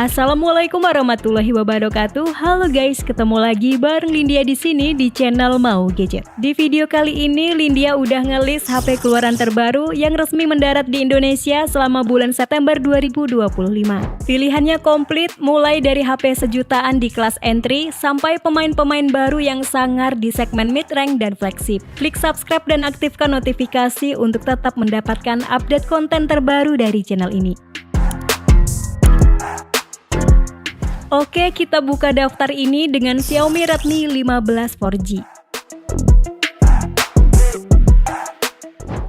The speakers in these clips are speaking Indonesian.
Assalamualaikum warahmatullahi wabarakatuh. Halo guys, ketemu lagi bareng Lindia di sini di channel Mau Gadget. Di video kali ini Lindia udah ngelis HP keluaran terbaru yang resmi mendarat di Indonesia selama bulan September 2025. Pilihannya komplit mulai dari HP sejutaan di kelas entry sampai pemain-pemain baru yang sangar di segmen mid-rank dan flagship. Klik subscribe dan aktifkan notifikasi untuk tetap mendapatkan update konten terbaru dari channel ini. Oke, kita buka daftar ini dengan Xiaomi Redmi 15 4G.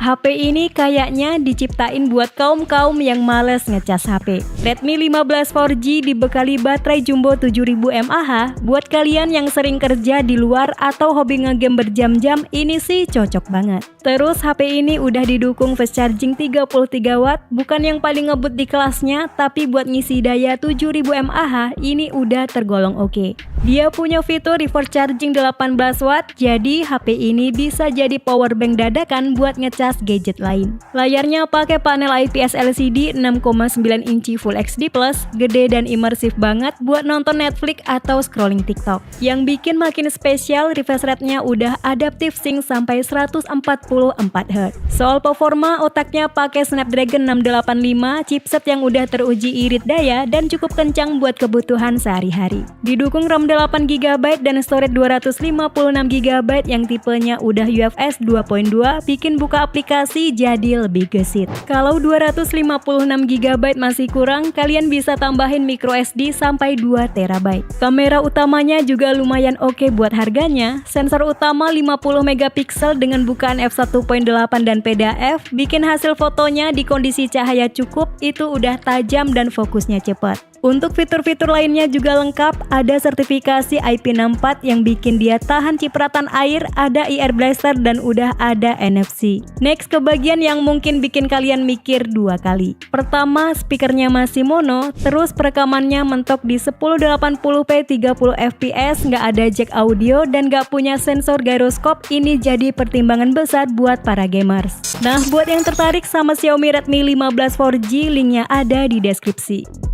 HP ini kayaknya diciptain buat kaum-kaum yang males ngecas HP. Redmi 15 4G dibekali baterai jumbo 7000 mAh. Buat kalian yang sering kerja di luar atau hobi ngegame berjam-jam, ini sih cocok banget. Terus HP ini udah didukung fast charging 33 watt, bukan yang paling ngebut di kelasnya, tapi buat ngisi daya 7000 mAh ini udah tergolong oke. Dia punya fitur reverse charging 18 watt, jadi HP ini bisa jadi power bank dadakan buat ngecas gadget lain. Layarnya pakai panel IPS LCD 6,9 inci Full HD+, gede dan imersif banget buat nonton Netflix atau scrolling TikTok. Yang bikin makin spesial, refresh rate-nya udah adaptive sync sampai 144 Hz. Soal performa, otaknya pakai Snapdragon 685, chipset yang udah teruji irit daya dan cukup kencang buat kebutuhan sehari-hari. Didukung RAM 8GB dan storage 256GB yang tipenya udah UFS 2.2, bikin buka aplikasi jadi lebih gesit. Kalau 256GB masih kurang, kalian bisa tambahin microSD sampai 2TB. Kamera utamanya juga lumayan oke buat harganya. Sensor utama 50MP dengan bukaan f1.8 dan PDAF, bikin hasil fotonya di kondisi cahaya cukup itu udah tajam dan fokusnya cepat. Untuk fitur-fitur lainnya juga lengkap, ada sertifikasi IP64 yang bikin dia tahan cipratan air, ada IR Blaster dan udah ada NFC. Next ke bagian yang mungkin bikin kalian mikir dua kali. Pertama, speakernya masih mono, terus perekamannya mentok di 1080p 30fps, nggak ada jack audio dan nggak punya sensor gyroscope. Ini jadi pertimbangan besar buat para gamers. Nah, buat yang tertarik sama Xiaomi Redmi 15 4G, linknya ada di deskripsi.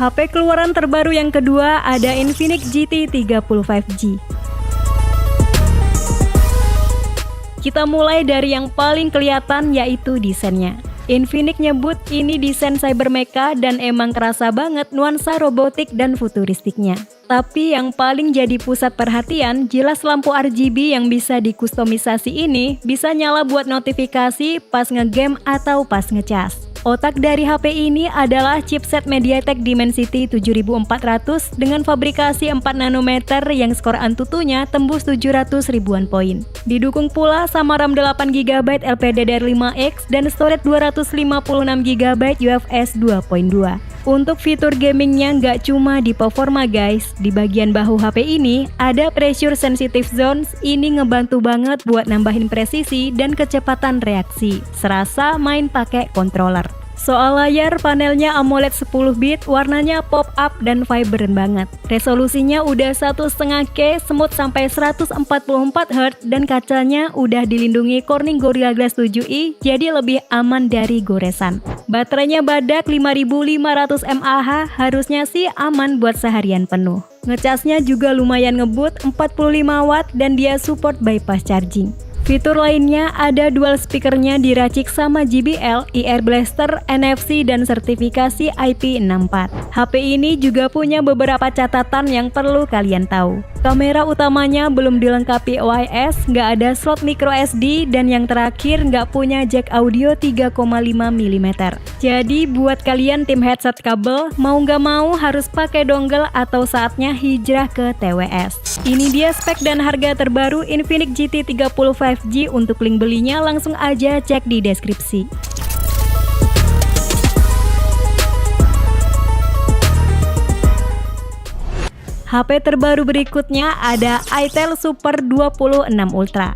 HP keluaran terbaru yang kedua ada Infinix GT 35G. Kita mulai dari yang paling kelihatan yaitu desainnya. Infinix nyebut ini desain cybermecha dan emang kerasa banget nuansa robotik dan futuristiknya. Tapi yang paling jadi pusat perhatian jelas lampu RGB yang bisa dikustomisasi ini bisa nyala buat notifikasi pas ngegame atau pas ngecas. Otak dari HP ini adalah chipset MediaTek Dimensity 7400 dengan fabrikasi 4 nanometer yang skor Antutunya tembus 700 ribuan poin. Didukung pula sama RAM 8GB LPDDR5X dan storage 256GB UFS 2.2. Untuk fitur gamingnya nggak cuma di performa guys, di bagian bahu HP ini ada pressure sensitive zones, ini ngebantu banget buat nambahin presisi dan kecepatan reaksi, serasa main pakai controller. Soal layar, panelnya AMOLED 10 bit, warnanya pop up dan vibrant banget. Resolusinya udah 1,5K, smooth sampai 144Hz dan kacanya udah dilindungi Corning Gorilla Glass 7i, jadi lebih aman dari goresan. Baterainya badak 5500 mAh, harusnya sih aman buat seharian penuh. Ngecasnya juga lumayan ngebut, 45 watt dan dia support bypass charging. Fitur lainnya ada dual speakernya diracik sama JBL, IR Blaster, NFC, dan sertifikasi IP64. HP ini juga punya beberapa catatan yang perlu kalian tahu. Kamera utamanya belum dilengkapi OIS, nggak ada slot microSD, dan yang terakhir nggak punya jack audio 3,5mm. Jadi buat kalian tim headset kabel, mau nggak mau harus pakai dongle atau saatnya hijrah ke TWS. Ini dia spek dan harga terbaru Infinix GT 35G, untuk link belinya langsung aja cek di deskripsi. HP terbaru berikutnya ada Itel Super 26 Ultra.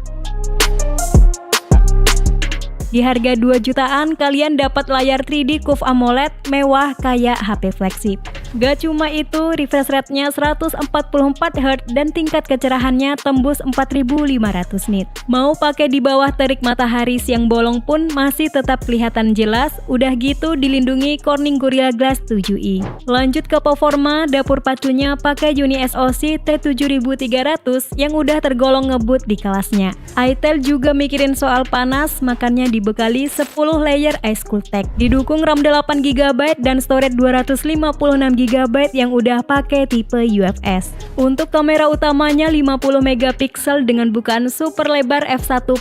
Di harga 2 jutaan, kalian dapat layar 3D Curve AMOLED mewah kayak HP flagship. Gak cuma itu, refresh rate-nya 144Hz dan tingkat kecerahannya tembus 4500 nit. Mau pakai di bawah terik matahari siang bolong pun masih tetap kelihatan jelas, udah gitu dilindungi Corning Gorilla Glass 7i. Lanjut ke performa, dapur pacunya pakai Uni SoC T7300 yang udah tergolong ngebut di kelasnya. iTel juga mikirin soal panas, makanya dibekali 10 layer Ice Cool Tech. Didukung RAM 8GB dan storage 256GB yang udah pakai tipe UFS. Untuk kamera utamanya 50MP dengan bukaan super lebar f1.6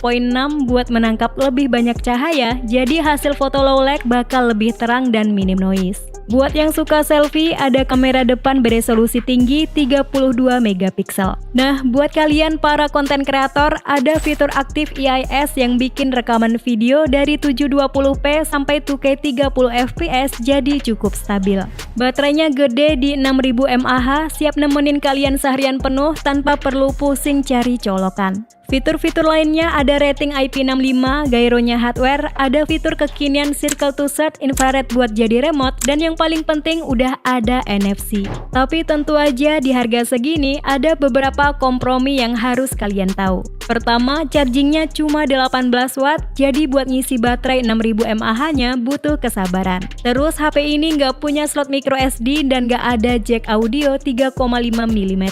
buat menangkap lebih banyak cahaya, jadi hasil foto low lag bakal lebih terang dan minim noise. Buat yang suka selfie, ada kamera depan beresolusi tinggi 32MP. Nah, buat kalian para konten kreator, ada fitur aktif EIS yang bikin rekaman video dari 720p sampai 2K 30fps jadi cukup stabil. Baterainya gede di 6000 mAh, siap nemenin kalian seharian penuh tanpa perlu pusing cari colokan. Fitur-fitur lainnya ada rating IP65, gyronya hardware, ada fitur kekinian Circle to Search infrared buat jadi remote, dan yang paling penting udah ada NFC. Tapi tentu aja di harga segini ada beberapa kompromi yang harus kalian tahu. Pertama, chargingnya cuma 18 watt, jadi buat ngisi baterai 6000 mAh-nya butuh kesabaran. Terus HP ini nggak punya slot micro SD dan nggak ada jack audio 3,5mm.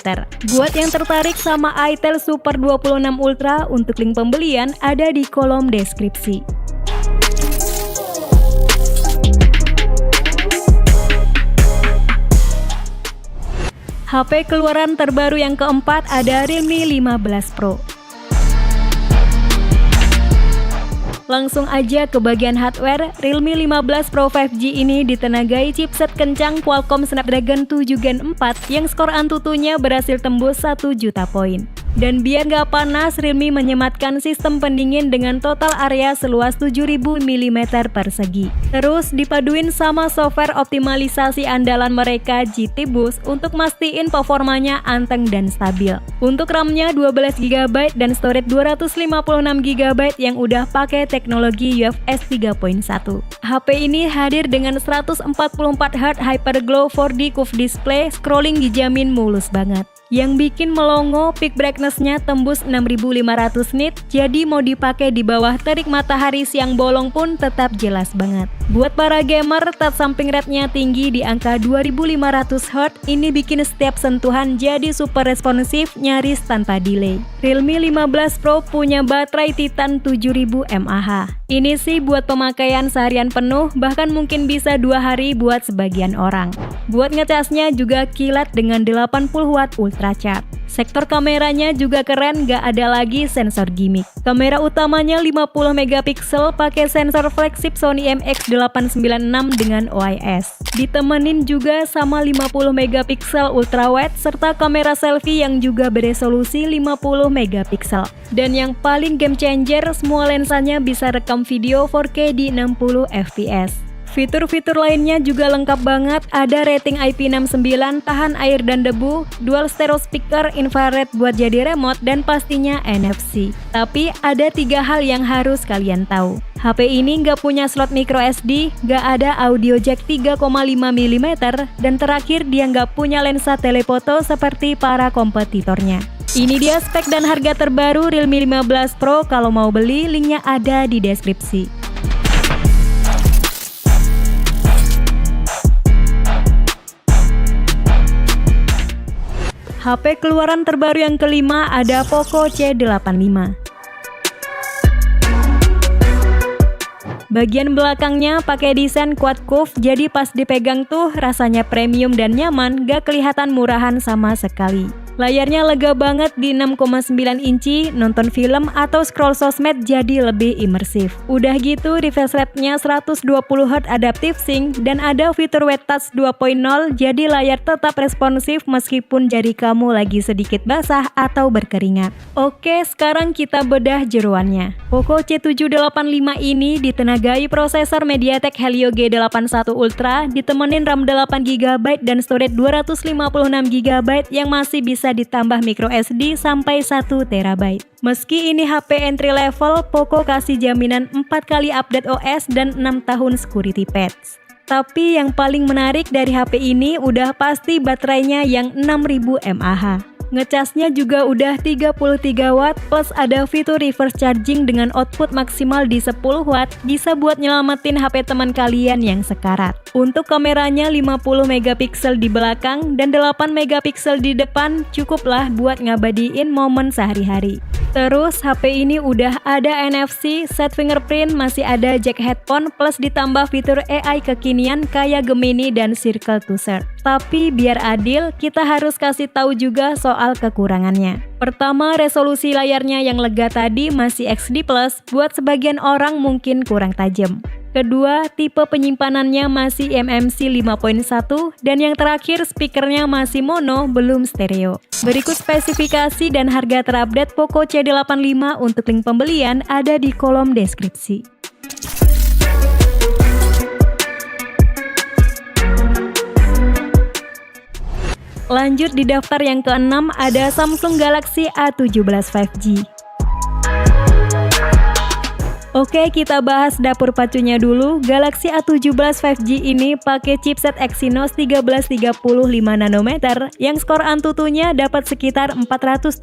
Buat yang tertarik sama iTel Super 26 Ultra, untuk link pembelian ada di kolom deskripsi. HP keluaran terbaru yang keempat ada Realme 15 Pro. Langsung aja ke bagian hardware, Realme 15 Pro 5G ini ditenagai chipset kencang Qualcomm Snapdragon 7 Gen 4 yang skor Antutunya berhasil tembus 1 juta poin. Dan biar gak panas, Realme menyematkan sistem pendingin dengan total area seluas 7000 mm persegi. Terus dipaduin sama software optimalisasi andalan mereka GT Boost untuk mastiin performanya anteng dan stabil. Untuk RAM-nya 12GB dan storage 256GB yang udah pakai teknologi UFS 3.1. HP ini hadir dengan 144Hz Hyperglow 4D Curved Display, scrolling dijamin mulus banget. Yang bikin melongo, peak brightness-nya tembus 6500 nit, jadi mau dipakai di bawah terik matahari siang bolong pun tetap jelas banget. Buat para gamer, touch samping rate-nya tinggi di angka 2500Hz, ini bikin setiap sentuhan jadi super responsif, nyaris tanpa delay. Realme 15 Pro punya baterai Titan 7000 mAh. Ini sih buat pemakaian seharian penuh, bahkan mungkin bisa 2 hari buat sebagian orang. Buat ngecasnya juga kilat dengan 80 watt Ultra Charge. Sektor kameranya juga keren, gak ada lagi sensor gimmick. Kamera utamanya 50MP pakai sensor flagship Sony IMX896 dengan OIS. Ditemenin juga sama 50MP ultra wide serta kamera selfie yang juga beresolusi 50MP. Dan yang paling game changer, semua lensanya bisa rekam video 4K di 60fps. Fitur-fitur lainnya juga lengkap banget, ada rating IP69, tahan air dan debu, dual stereo speaker infrared buat jadi remote, dan pastinya NFC. Tapi ada 3 hal yang harus kalian tahu. HP ini nggak punya slot micro SD, nggak ada audio jack 3,5mm, dan terakhir dia nggak punya lensa telefoto seperti para kompetitornya. Ini dia spek dan harga terbaru Realme 15 Pro, kalau mau beli linknya ada di deskripsi. HP keluaran terbaru yang kelima ada Poco C85. Bagian belakangnya pakai desain quad curve, jadi pas dipegang tuh rasanya premium dan nyaman, gak kelihatan murahan sama sekali. Layarnya lega banget di 6,9 inci, nonton film atau scroll sosmed jadi lebih imersif. Udah gitu refresh rate-nya 120Hz Adaptive Sync dan ada fitur Wet Touch 2.0, jadi layar tetap responsif meskipun jari kamu lagi sedikit basah atau berkeringat. Oke, sekarang kita bedah jeroannya. Poco C785 ini ditenagai prosesor MediaTek Helio G81 Ultra, ditemenin RAM 8GB dan storage 256GB yang masih bisa ditambah micro SD sampai 1TB. Meski ini HP entry level, Poco kasih jaminan 4 kali update OS dan 6 tahun security patch. Tapi yang paling menarik dari HP ini udah pasti baterainya yang 6000 mAh. Ngecasnya juga udah 33 watt plus ada fitur reverse charging dengan output maksimal di 10 watt, bisa buat nyelamatin HP teman kalian yang sekarat. Untuk kameranya 50 megapiksel di belakang dan 8 megapiksel di depan, cukuplah buat ngabadiin momen sehari-hari. Terus HP ini udah ada NFC, set fingerprint, masih ada jack headphone plus ditambah fitur AI kekinian kayak Gemini dan Circle to Search. Tapi biar adil, kita harus kasih tahu juga soal kekurangannya. Pertama, resolusi layarnya yang lega tadi masih XD+, buat sebagian orang mungkin kurang tajam. Kedua, tipe penyimpanannya masih MMC 5.1 dan yang terakhir speakernya masih mono, belum stereo. Berikut spesifikasi dan harga terupdate Poco C85 untuk link pembelian ada di kolom deskripsi. Lanjut di daftar yang ke-6 ada Samsung Galaxy A17 5G. Oke, kita bahas dapur pacunya dulu. Galaxy A17 5G ini pakai chipset Exynos 1335 nanometer yang skor Antutunya dapat sekitar 435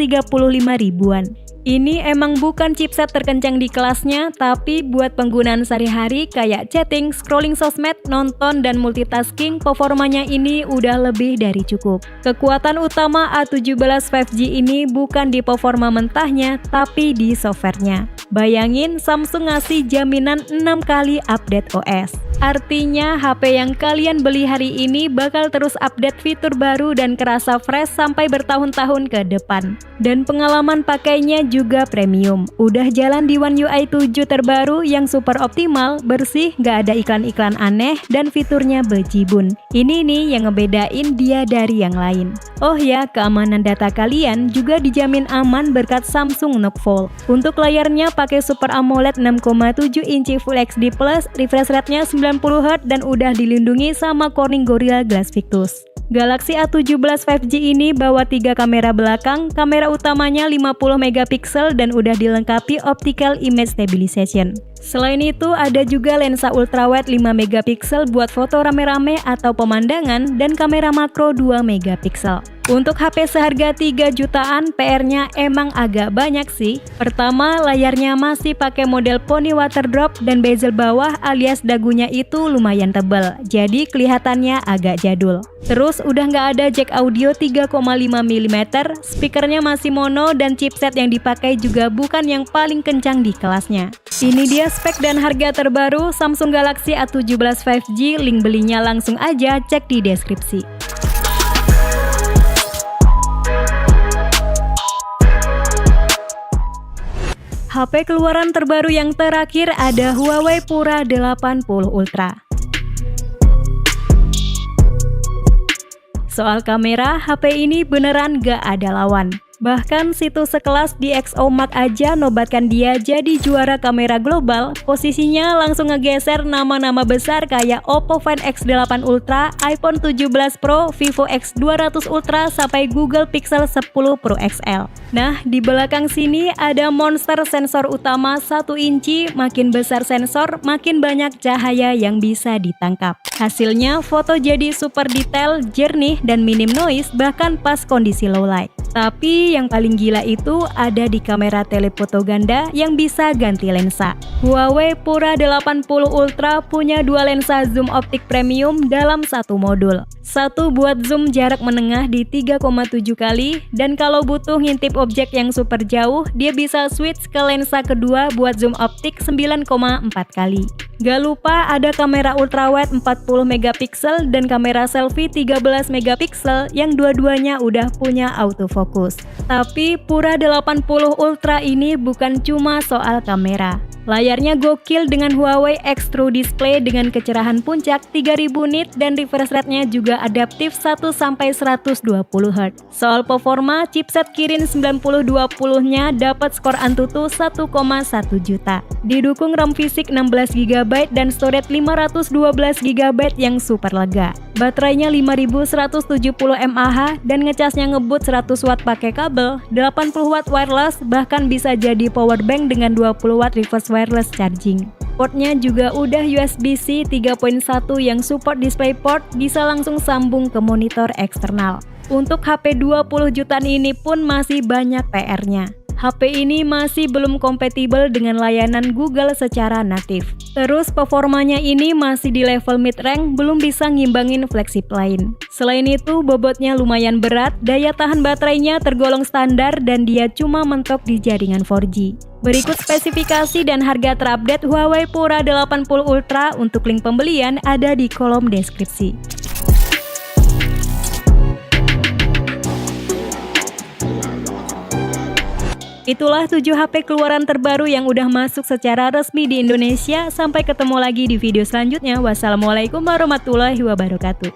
ribuan. Ini emang bukan chipset terkencang di kelasnya, tapi buat penggunaan sehari-hari kayak chatting, scrolling sosmed, nonton, dan multitasking, performanya ini udah lebih dari cukup. Kekuatan utama A17 5G ini bukan di performa mentahnya, tapi di softwarenya. Bayangin Samsung ngasih jaminan 6 kali update OS. Artinya HP yang kalian beli hari ini bakal terus update fitur baru dan kerasa fresh sampai bertahun-tahun ke depan. Dan pengalaman pakainya juga premium. Udah jalan di One UI 7 terbaru yang super optimal, bersih, gak ada iklan-iklan aneh, dan fiturnya bejibun. Ini nih yang ngebedain dia dari yang lain. Oh ya, keamanan data kalian juga dijamin aman berkat Samsung Note Fold. Untuk layarnya pakai Super AMOLED 6,7 inci Full HD+, refresh rate-nya 90Hz dan udah dilindungi sama Corning Gorilla Glass Victus. Galaxy A17 5G ini bawa 3 kamera belakang, kamera utamanya 50 megapiksel dan udah dilengkapi optical image stabilization. Selain itu ada juga lensa ultrawide 5 megapiksel buat foto rame-rame atau pemandangan dan kamera makro 2 megapiksel. Untuk HP seharga 3 jutaan, PR-nya emang agak banyak sih. Pertama, layarnya masih pakai model Pony Waterdrop dan bezel bawah alias dagunya itu lumayan tebal, jadi kelihatannya agak jadul. Terus udah nggak ada jack audio 3,5 mm, speakernya masih mono dan chipset yang dipakai juga bukan yang paling kencang di kelasnya. Ini dia spek dan harga terbaru Samsung Galaxy A17 5G, link belinya langsung aja cek di deskripsi. HP keluaran terbaru yang terakhir ada Huawei Pura 80 Ultra. Soal kamera, HP ini beneran gak ada lawan. Bahkan situs sekelas DxOMark aja nobatkan dia jadi juara kamera global, posisinya langsung ngegeser nama-nama besar kayak Oppo Find X8 Ultra, iPhone 17 Pro, Vivo X200 Ultra, sampai Google Pixel 10 Pro XL. Nah, di belakang sini ada monster sensor utama 1 inci, makin besar sensor, makin banyak cahaya yang bisa ditangkap. Hasilnya, foto jadi super detail, jernih, dan minim noise bahkan pas kondisi low light. Tapi yang paling gila itu ada di kamera telefoto ganda yang bisa ganti lensa. Huawei Pura 80 Ultra punya 2 lensa zoom optik premium dalam satu modul. Satu buat zoom jarak menengah di 3,7 kali, dan kalau butuh ngintip objek yang super jauh, dia bisa switch ke lensa kedua buat zoom optik 9,4 kali. Gak lupa ada kamera ultrawide 40 megapiksel dan kamera selfie 13 megapiksel yang dua-duanya udah punya autofocus. Tapi Pura 80 Ultra ini bukan cuma soal kamera. Layarnya gokil dengan Huawei X True Display dengan kecerahan puncak 3000 nit dan refresh rate-nya juga adaptif 1-120Hz. Soal performa, chipset Kirin 9020-nya dapat skor Antutu 1,1 juta. Didukung RAM fisik 16GB dan storage 512GB yang super lega. Baterainya 5170 mAh dan ngecasnya ngebut 100 watt pakai kabel, 80 watt wireless, bahkan bisa jadi power bank dengan 20 watt reverse wireless charging. Portnya juga udah USB-C 3.1 yang support DisplayPort, bisa langsung sambung ke monitor eksternal. Untuk HP 20 jutaan ini pun masih banyak PR-nya. HP ini masih belum kompatibel dengan layanan Google secara natif. Terus performanya ini masih di level mid-rank, belum bisa ngimbangin flagship lain. Selain itu, bobotnya lumayan berat, daya tahan baterainya tergolong standar dan dia cuma mentok di jaringan 4G. Berikut spesifikasi dan harga terupdate Huawei Pura 80 Ultra. Untuk link pembelian ada di kolom deskripsi. Itulah 7 HP keluaran terbaru yang udah masuk secara resmi di Indonesia. Sampai ketemu lagi di video selanjutnya. Wassalamualaikum warahmatullahi wabarakatuh.